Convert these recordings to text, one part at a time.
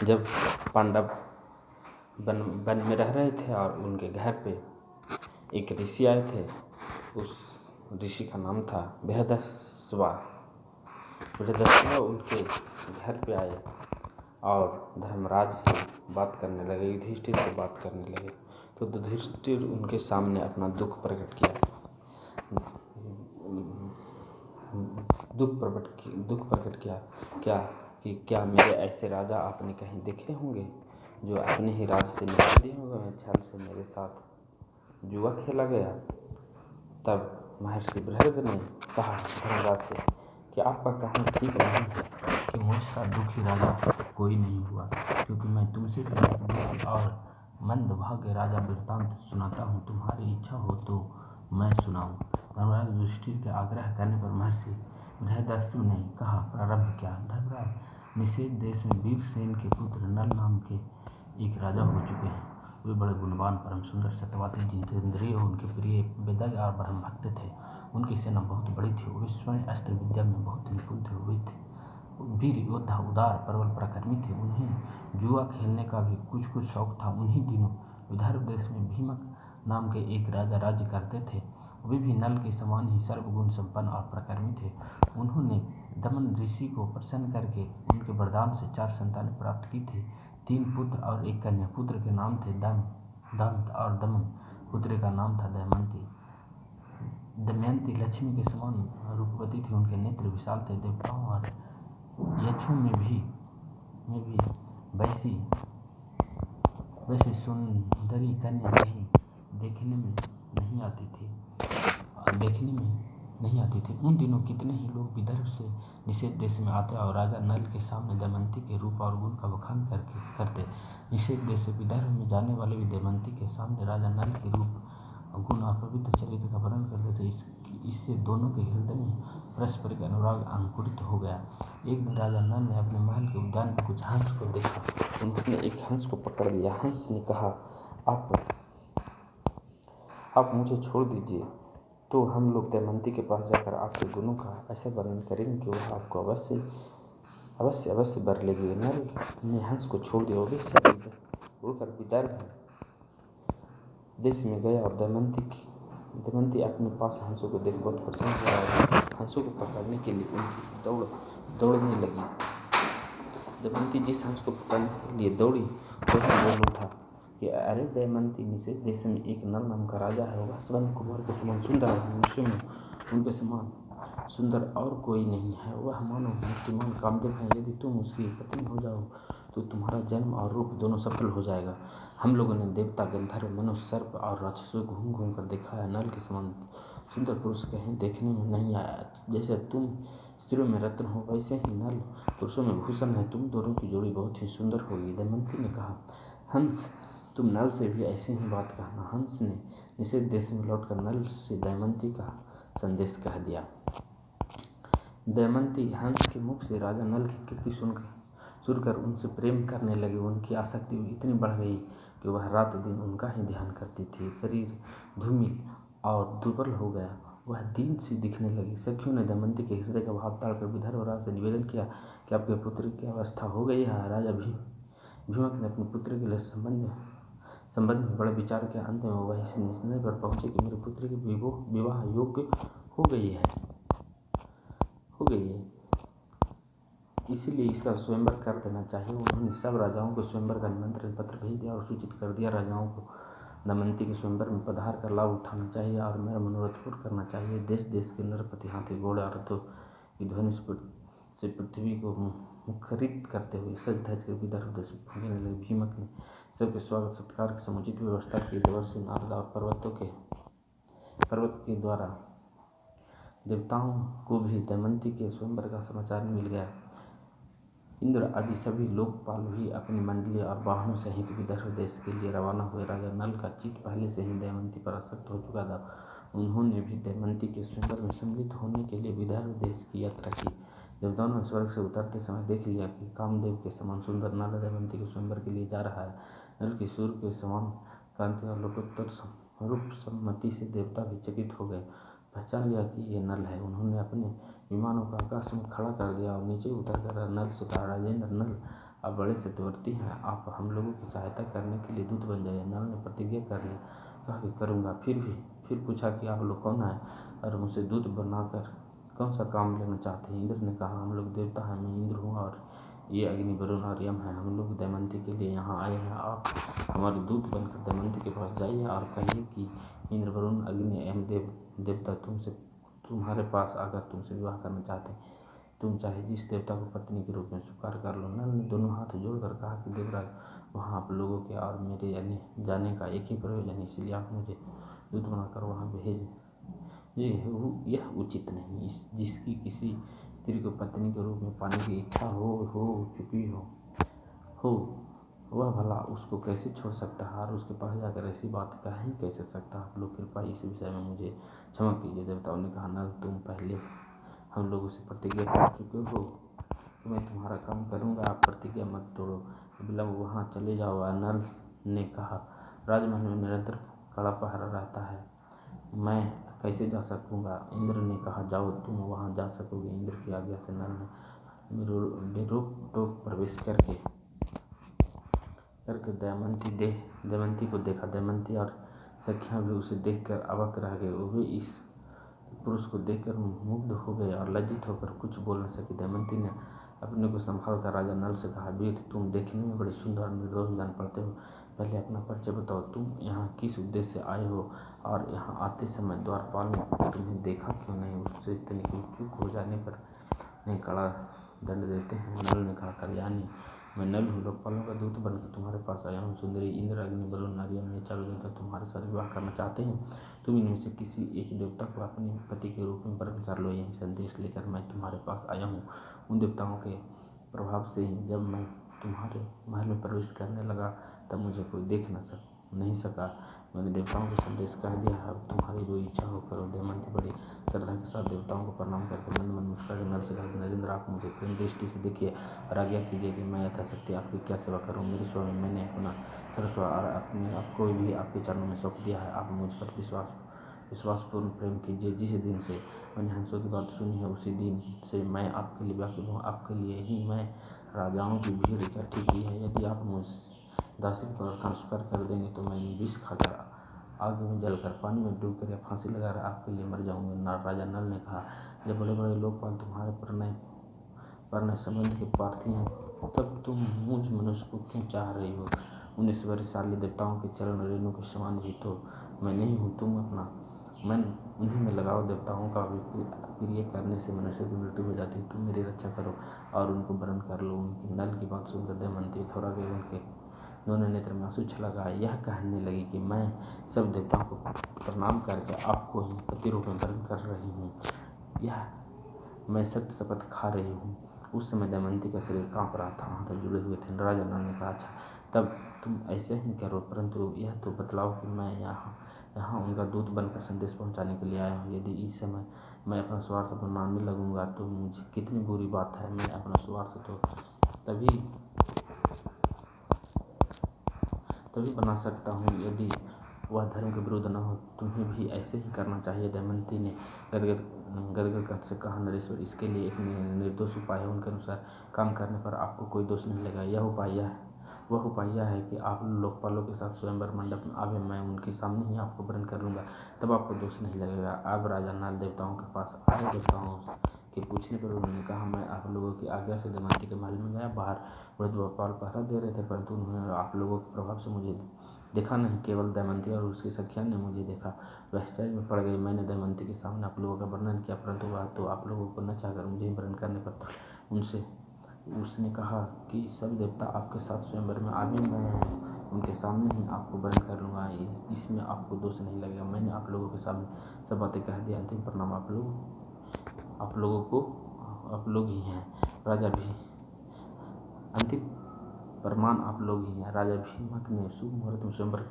जब पांडव वन में रह रहे थे और उनके घर पे एक ऋषि आए थे। उस ऋषि का नाम था बृहदस्वा। उनके घर पे आए और धर्मराज से बात करने लगे, युधिष्ठिर से बात करने लगे। तो युधिष्ठिर उनके सामने अपना दुख प्रकट किया क्या मेरे ऐसे राजा आपने कहीं देखे होंगे जो अपने ही राज्य से निकाल दिए होंगे, छल से मेरे साथ जुआ खेला गया। तब महर्षि बृहद ने कहा धर्मराज से कि आपका कहना ठीक नहीं है कि मुझसे दुखी राजा कोई नहीं हुआ, क्योंकि मैं तुमसे भी दुखी और मंदभाग्य राजा वृत्तांत सुनाता हूँ। तुम्हारी इच्छा हो तो मैं सुनाऊँ। धर्मराज युधिष्ठिर के आग्रह करने पर महर्षि बृहदस्व ने कहा, प्रारंभ क्या। धर्मराज, निषेध देश में वीरसेन के पुत्र नल नाम के एक राजा हो चुके हैं। वे बड़े गुणवान, परम सुंदर, सत्यवादी, जितेंद्रिय, उनके प्रिय, वेदज्ञ और ब्रह्म भक्त थे। उनकी सेना बहुत बड़ी थी। वे स्वयं अस्त्र विद्या में बहुत निपुण थे। वे वीर योद्धा, उदार, प्रबल, पराक्रमी थे। उन्हें जुआ खेलने का भी कुछ शौक था। उन्हीं दिनों विदर्भ देश में भीमक नाम के एक राजा राज्य करते थे। वे भी नल के समान ही सर्वगुण संपन्न और पराक्रमी थे। उन्होंने दमन ऋषि को प्रसन्न करके उनके वरदान से 4 संतानें प्राप्त की थी, 3 पुत्र और 1 कन्या। पुत्र के नाम थे दंत और दमन, पुत्री का नाम था दमयंती। दमयंती लक्ष्मी के समान रूपवती थी। उनके नेत्र विशाल थे। देवताओं और यक्षों में भी वैसी सुंदरी कन्या कहीं देखने में नहीं आती थी। उन दिनों कितने ही लोग विदर्भ से निषेध देश में आते और राजा नल के सामने दमयंती के रूप और गुण का बखान करते। निषेध देश से विदर्भ में जाने वाले भी दमयंती के सामने राजा नल के रूप, गुण और पवित्र चरित्र का वर्णन करते थे। इससे दोनों के हृदय में पारस्परिक अनुराग अंकुरित हो गया। एक दिन राजा नल ने अपने महल के उद्यान में कुछ हंस को देखा। उन्होंने एक हंस को पकड़ लिया। हंस ने कहा, आप मुझे छोड़ दीजिए, तो हम लोग दमयंती के पास जाकर आपके गुणों का ऐसा वर्णन करेंगे कि वह आपको अवश्य वर लेगी। नल ने हंस को छोड़ दिया। वे सब उड़कर विदर्भ देश में गए और दमयंती अपने पास हंसों को देख बहुत प्रसन्न हुआ और हंसों को पकड़ने के लिए दौड़ने लगी। दमयंती जिस हंस को पकड़ने के लिए दौड़ी, वह बोल उठा कि अरे दमयंती, निषेध देश में एक नल नाम का राजा है। वह स्वर्ण कुमार के समान सुंदर है। मनुष्यों में उनके समान सुंदर और कोई नहीं है। वह मानो मूर्तिमान कामदेव है। यदि तुम उसकी पत्नी हो जाओ तो तुम्हारा जन्म और रूप दोनों सफल हो जाएगा। हम लोगों ने देवता, गंधर्व, मनुष्य, सर्प और राक्षसों को घूम कर देखा है। नल के समान सुंदर पुरुष कहीं देखने में नहीं आया। जैसे तुम स्त्रियों में रत्न हो, वैसे ही नल पुरुषों में भूषण है। तुम दोनों की जोड़ी बहुत ही सुंदर होगी। दमयंती ने कहा, हंस, तुम नल से भी ऐसी ही बात कहना। हंस ने निषेध देश में लौटकर नल से दमयंती का संदेश कह दिया। दमयंती हंस के मुख से राजा नल की कीर्ति सुनकर उनसे प्रेम करने लगी। उनकी आसक्ति इतनी बढ़ गई कि वह रात दिन उनका ही ध्यान करती थी। शरीर धूमिल और दुर्बल हो गया। वह दीन सी दिखने लगी। सखियों ने दमयंती के हृदय का भाव ताड़कर विदर्भराज से निवेदन किया कि आपके पुत्र की अवस्था हो गई है। राजा भीमक ने अपने पुत्र के लिए संबंध में बड़े विचार के अंत में वह इस निर्णय पर पहुंचे कि मेरे पुत्र की विवाह योग्य हो गई है, इसीलिए इसका स्वयंवर कर देना चाहिए। उन्होंने सब राजाओं को स्वयंवर का निमंत्रण पत्र भेज दिया और सूचित कर दिया, राजाओं को दमयंती के स्वयंवर में पधार कर लाभ उठाना चाहिए और मेरा मनोरथ पूर्ण करना चाहिए। देश देश के नरपति, हाथी, घोड़े और रथों की ध्वनि से पृथ्वी को मुखरित करते हुए सज धज कर विदर्भ देश में पहुंचने लगे। भीमक ने सबके स्वागत सत्कार की समुचित व्यवस्था की। देवर्षि नारद और पर्वत के द्वारा देवताओं को भी दमयंती के स्वयंवर का समाचार मिल गया। इंद्र आदि सभी लोकपाल भी अपनी मंडली और वाहनों सहित विदर्भ देश के लिए रवाना हुए। राजा नल का चित्त पहले से ही दमयंती पर आसक्त हो चुका था। उन्होंने भी दमयंती के स्वयंवर में सम्मिलित होने के लिए विदर्भ देश की यात्रा की। देवताओं ने स्वर्ग से उतरते समय देख लिया कि कामदेव के समान सुंदर नल दमयंती के स्वयंवर के लिए जा रहा है। नल की सूर्य के समान कांति और लोकोत्तर रूप सम्मति से देवता भी चकित हो गए। पहचान लिया कि ये नल है। उन्होंने अपने विमानों को आकाश में खड़ा कर दिया और नीचे उतरकर नल से कहा, राजेंद्र नल, आप बड़े सत्यव्रती हैं, आप हम लोगों की सहायता करने के लिए दूत बन जाइए। नल ने प्रतिज्ञा कर ली, कहा कि करूँगा। फिर पूछा कि आप लोग कौन हैं और मुझसे दूत बनाकर कौन सा काम लेना चाहते हैं। इंद्र ने कहा, हम लोग देवता हैं, मैं इंद्र हूँ और ये अग्नि, वरुण और यम है। हम लोग दमयंती के लिए यहाँ आए हैं। आप हमारे दूत बनकर दमयंती के पास जाइए और कहिए कि इंद्र, वरुण, अग्नि, यम देवता तुम्हारे पास आकर तुमसे विवाह करना चाहते हैं। तुम चाहे जिस देवता को पत्नी के रूप में स्वीकार कर लो। नल ने दोनों हाथ जोड़कर कहा कि देवराज, वहाँ आप लोगों के और मेरे जाने का एक ही प्रयोजन है, इसलिए आप मुझे दूत बनाकर वहाँ भेज। यह उचित नहीं। जिसकी किसी स्त्री को पत्नी के रूप में पाने की इच्छा हो चुकी हो वह भला उसको कैसे छोड़ सकता है और उसके पास जाकर ऐसी बात कह ही कैसे सकता। आप लोग कृपया इस विषय में मुझे क्षमा कीजिए। देवताओं ने कहा, नल, तुम पहले हम लोगों से प्रतिज्ञा कर चुके हो कि मैं तुम्हारा काम करूँगा, आप प्रतिज्ञा मत तोड़ो। विलम्ब वहाँ चले जाओ। नल ने कहा, राजमहल में निरंतर कड़ा पहरा रहता है, मैं कैसे जा सकूँगा। इंद्र ने कहा, जाओ, तुम वहाँ जा सकोगे। इंद्र की आज्ञा से नल ने बेरोक टोक प्रवेश करके दमयंती को देखा। दमयंती और सखियाँ भी उसे देखकर अवाक रह गए। वे इस पुरुष को देखकर मुग्ध हो गए और लज्जित होकर कुछ बोल न सके। दमयंती ने अपने को संभाल कर राजा नल से कहा, वीर, तुम देखने में बड़े सुंदर और निर्दोष जान पड़ते हो। पहले अपना परिचय बताओ। तुम यहाँ किस उद्देश्य से आए हो और यहाँ आते समय द्वारपाल ने तुम्हें देखा क्यों नहीं। उससे तनिक चूक हो जाने पर नहीं कड़ा दंड देते हैं। नल ने कहा, कल्याणी, मैं नल हूँ, लोकपालों का दूत बनकर तुम्हारे पास आया हूँ। सुंदरी, इंद्र, अग्नि, वरुण, यम, ये चारों देवता तुम्हारे साथ विवाह करना चाहते हैं। तुम इनमें से किसी एक देवता को अपने पति के रूप में वरण कर लो। यही संदेश लेकर मैं तुम्हारे पास आया हूँ। उन देवताओं के प्रभाव से ही जब मैं तुम्हारे महल में प्रवेश करने लगा तब मुझे कोई देख नहीं सका। मैंने देवताओं को संदेश कह दिया है, अब तुम्हारी जो इच्छा हो करो। दमयंती बड़ी श्रद्धा के साथ देवताओं को प्रणाम करके मन मन मुस्कुराकर नल से कहा, नरेंद्र, आप मुझे प्रेम दृष्टि से देखिए और आज्ञा कीजिए कि मैं यथाशक्ति आपकी क्या सेवा करूँ। मेरे स्वामी, मैंने अपना सर्वस्व और अपने आप को भी आपके चरणों में सौंप दिया है। आप मुझ पर विश्वासपूर्ण प्रेम कीजिए। जिस दिन से मैंने हंसों की बात सुनी है उसी दिन से मैं आपके लिए व्याकुल हूँ। आपके लिए ही मैं राजाओं की भीड़ इकट्ठी की है। यदि आप मुझ दासी को प्रार्थना स्वीकार कर देंगे तो मैं विष खाकर, आग में जलकर, पानी में डूबकर या फांसी लगाकर आपके लिए मर जाऊंगा। राजा नल ने कहा, जब बड़े बड़े लोकपाल तुम्हारे परिणय संबंध के प्रार्थी हैं तब तुम मुझ मनुष्य को क्यों चाह रही हो। 19 वर्षशाली देवताओं के चरण रेणु के समान भी तो मैं नहीं हूँ। तुम अपना मन उन्हीं में लगाओ। देवताओं का प्रिय करने से मनुष्य की मृत्यु हो जाती है। तुम मेरी रक्षा करो और उनको वरण कर लो। उनकी नल की बात सुनकर दमयंती घबरा गई। उनके दोनों नेत्र में आंसू छलक आए। यह कहने लगी कि मैं सब देवताओं को प्रणाम करके आपको ही पति रूप में वरण कर रही हूँ। यह मैं सत्य शपथ खा रही हूँ। उस समय दमयंती का शरीर कांप रहा था, हाथ जुड़े हुए थे। राजा नल ने कहा, अच्छा, तब तुम ऐसे ही करो, परंतु यह तो बतलाओ कि मैं यहाँ उनका दूत बनकर संदेश पहुँचाने के लिए आया हूँ। यदि इस समय मैं अपना स्वार्थ बनाने लगूंगा तो मुझे कितनी बुरी बात है। मैं अपना स्वार्थ तो तभी बना सकता हूँ यदि वह धर्म के विरुद्ध न हो। तुम्हें भी ऐसे ही करना चाहिए। दमयंती ने गदगद कंठ से कहा, नरेश्वर, इसके लिए एक निर्दोष उपाय है। उनके अनुसार काम करने पर आपको कोई दोष नहीं लगेगा। वह उपाय यह है कि आप लोकपालों के साथ स्वयंवर मंडप में आवे। मैं उनके सामने ही आपको वरण कर लूँगा, तब आपको दोष नहीं लगेगा। अब राजा नल देवताओं के पास आए। देवताओं के पूछने पर उन्होंने कहा, मैं आप लोगों की आज्ञा से दमयंती के महल में गया। बाहर बड़े द्वारपाल पहरा दे रहे थे, परंतु उन्होंने आप लोगों के प्रभाव से मुझे देखा नहीं। केवल दमयंती और उसकी सखियाँ ने मुझे देखा। वह आश्चर्य में पड़ गई। मैंने दमयंती के सामने आप लोगों का वर्णन किया, परंतु वह तो आप लोगों को न चाहकर मुझे ही वरण करने पर उसने कहा कि सब देवता आपके साथ स्वयंवर में आवे। मैं उनके सामने ही आपको वरण कर लूँगा, इसमें आपको दोष नहीं लगेगा। मैंने आप लोगों के सामने सब बातें कह दी। अंतिम परिणाम आप लोग ही हैं। राजा भी अंतिम प्रमाण आप लोग ही हैं। राजा भीष्मक ने शुभ मुहूर्त में स्वयंवर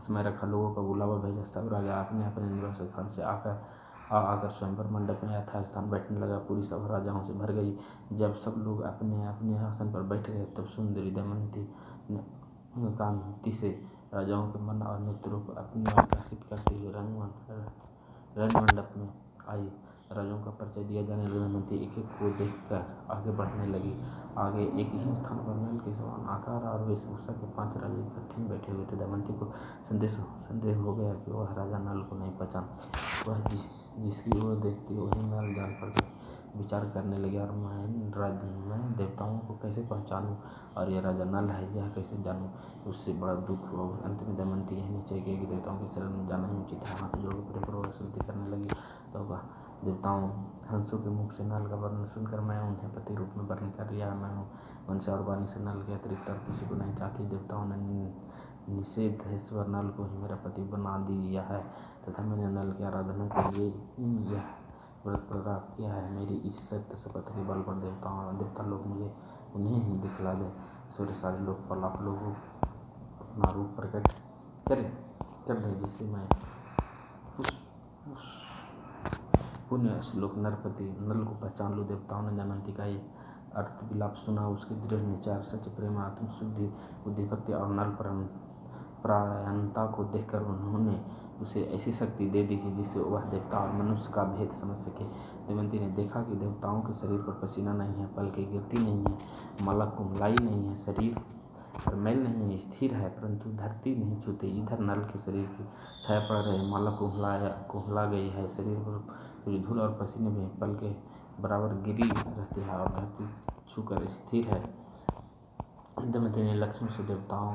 समय रखा, लोगों का बुलावा भेजा। सब राजा अपने अपने निवास स्थान से आकर स्वयंवर मंडप में यथास्थान बैठने लगा। पूरी सभा राजाओं से भर गई। जब सब लोग अपने अपने आसन पर बैठ गए तब सुंदरी दमयंती ने कांति से राजाओं के मन और नेत्रों को अपनी ओर आकर्षित करते हुए रंगमंडप में आई। राजाओं का परिचय दिया जाने लगा। दमयंती एक एक को देखकर आगे बढ़ने लगी। आगे एक ही स्थान पर नल के समान आकार और वेशभूषा के 5 राजा इकट्ठे में बैठे हुए थे। दमयंती को संदेह हो गया कि वह राजा नल को नहीं पहचान। वह जिसकी ओर देखती वही नल जान पड़ती। विचार करने लगे, और मैं देवताओं को कैसे पहचानूं, और यह राजा नल है यह कैसे जानूं। उससे बड़ा दुख हुआ। अंत में दमयंती यह निश्चय किया कि देवताओं की शरण में जाना ही उचित है। हाथ जोड़कर प्रेमपूर्वक स्तुति करने लगी। तो देवताओं हंसों के मुख से नल का वर्णन सुनकर मैं उन्हें पति रूप में वर्ण कर लिया। मैं वंश और वाणी से नल के अतिरिक्त और किसी को नहीं चाहती। देवताओं ने निषेधेश्वर नल को ही मेरा पति बना दिया है, तथा मैंने नल की आराधना के लिए यह व्रत प्राप्त किया है। मेरी इस सत्य शपथ के बल पर देवता लोग मुझे उन्हें ही दिखला दे। सूर्यशाली लोग पर लाख लोगों अपना रूप प्रकट कर दे, जिससे मैं उस पुण्य श्लोक नरपति नल को पहचान लूँ। देवताओं ने दमयंती का ये अर्थ विलाप सुना। उसके दृढ़ निश्चय, सच प्रेम, आत्मशुद्धि, बुद्धि, भक्ति और नल परायणता को देखकर उन्होंने उसे ऐसी शक्ति दे दी कि जिससे वह देवता और मनुष्य का भेद समझ सके। दमयंती ने देखा कि देवताओं के शरीर पर पसीना नहीं है, पलकें गिरती नहीं है, माला कुम्हलाई नहीं है, शरीर पर मैल नहीं है, स्थिर है, परंतु धरती नहीं छूते। इधर नल के शरीर की छाया पड़ रही, माला कुम्हला गई है, शरीर पर कुछ धूल और पसीने में पलकें बराबर गिरी रहती है, और धरती छूकर स्थिर है। दमयंती ने लक्ष्मण से देवताओं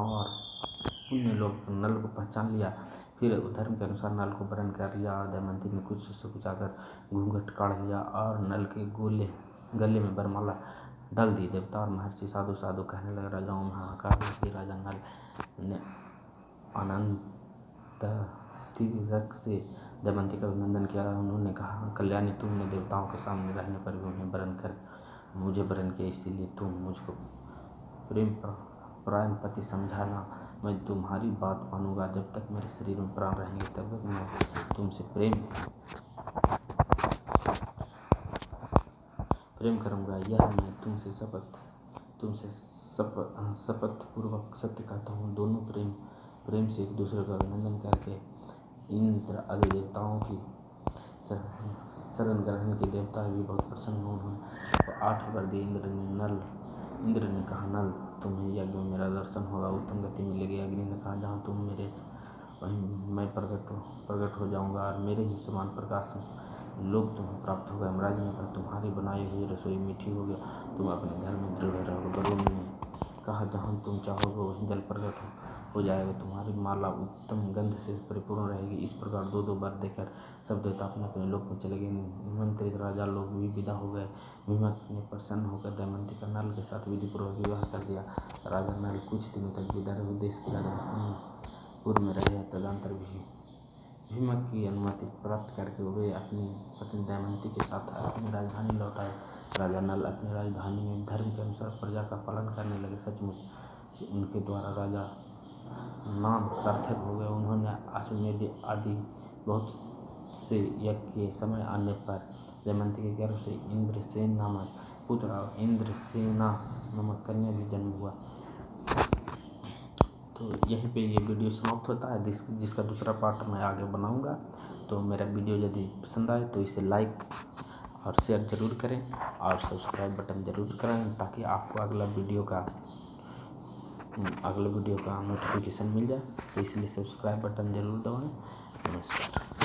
और पुण्य लोग नल को पहचान लिया। फिर धर्म के अनुसार नल को वरण कर लिया, और दमयंती ने कुछ सुकुचाकर घूंघट काढ़ लिया और नल के गले में वरमाला डाल दी। देवता और महर्षि साधु साधु कहने लगे। राजाओं में हाहाकार हुआ कि राजा नल ने अनंत तिरक से दमयंती का अभिनंदन किया। उन्होंने कहा, कल्याणी, तुमने देवताओं के सामने रहने पर भी उन्हें मुझे वरण किया, इसीलिए तुम मुझको प्रेम परायण पति समझाना। मैं तुम्हारी बात मानूंगा। जब तक मेरे शरीर में प्राण रहेंगे तब तक मैं तुमसे प्रेम करूंगा। यह मैं तुमसे शपथ पूर्वक सत्य कहता हूँ। दोनों प्रेम से एक दूसरे का अभिनंदन करके इंद्र आदि देवताओं की शरण ग्रहण के देवता भी बहुत प्रसन्न हुए। तो 8 वर दिए इंद्र ने कहा, नल, तुम्हें यज्ञ में मेरा दर्शन होगा, उत्तम गति मिलेगी। अग्नि ने कहा, जहाँ तुम मेरे वहीं मैं प्रकट हो जाऊंगा, और मेरे ही समान प्रकाश में लोग तुम्हें प्राप्त होगा। यमराज ने कहा, तुम्हारी बनाई हुई रसोई मीठी होगी, तुम अपने घर में दृढ़ रहोगे। वरुण ने कहा, जहाँ तुम चाहोगे वहीं जल प्रकट हो जाएगा, तुम्हारी माला उत्तम गंध से परिपूर्ण रहेगी। इस प्रकार 2-2 वर देकर सब देवता अपने अपने लोक में चले गए। निमंत्रित राजा लोग भी विदा हो गए। भीमक ने प्रसन्न होकर दमयंती का नल के साथ विधिपूर्वक विवाह कर दिया। राजा नल कुछ दिनों तक विदर्भ देश के राजपुर में रहे। तदंतर भीमक की अनुमति प्राप्त करके वे अपनी पत्नी दमयंती के साथ अपनी राजधानी लौट आए। राजा नल अपनी राजधानी में धर्म के अनुसार प्रजा का पालन करने लगे। सचमुच उनके द्वारा राजा नाम सार्थक हो गए। उन्होंने अश्वमेध आदि बहुत से यज्ञ के समय आने पर दमयंती के गर्भ से इंद्रसेन नामक पुत्र और इंद्रसेना नामक कन्या भी जन्म हुआ। तो यहीं पे ये वीडियो समाप्त होता है, जिसका दूसरा पार्ट मैं आगे बनाऊंगा। तो मेरा वीडियो यदि पसंद आए तो इसे लाइक और शेयर ज़रूर करें, और सब्सक्राइब बटन ज़रूर करें, ताकि आपको अगला वीडियो का नोटिफिकेशन मिल जाए। तो इसलिए सब्सक्राइब बटन ज़रूर दबाएं। नमस्कार।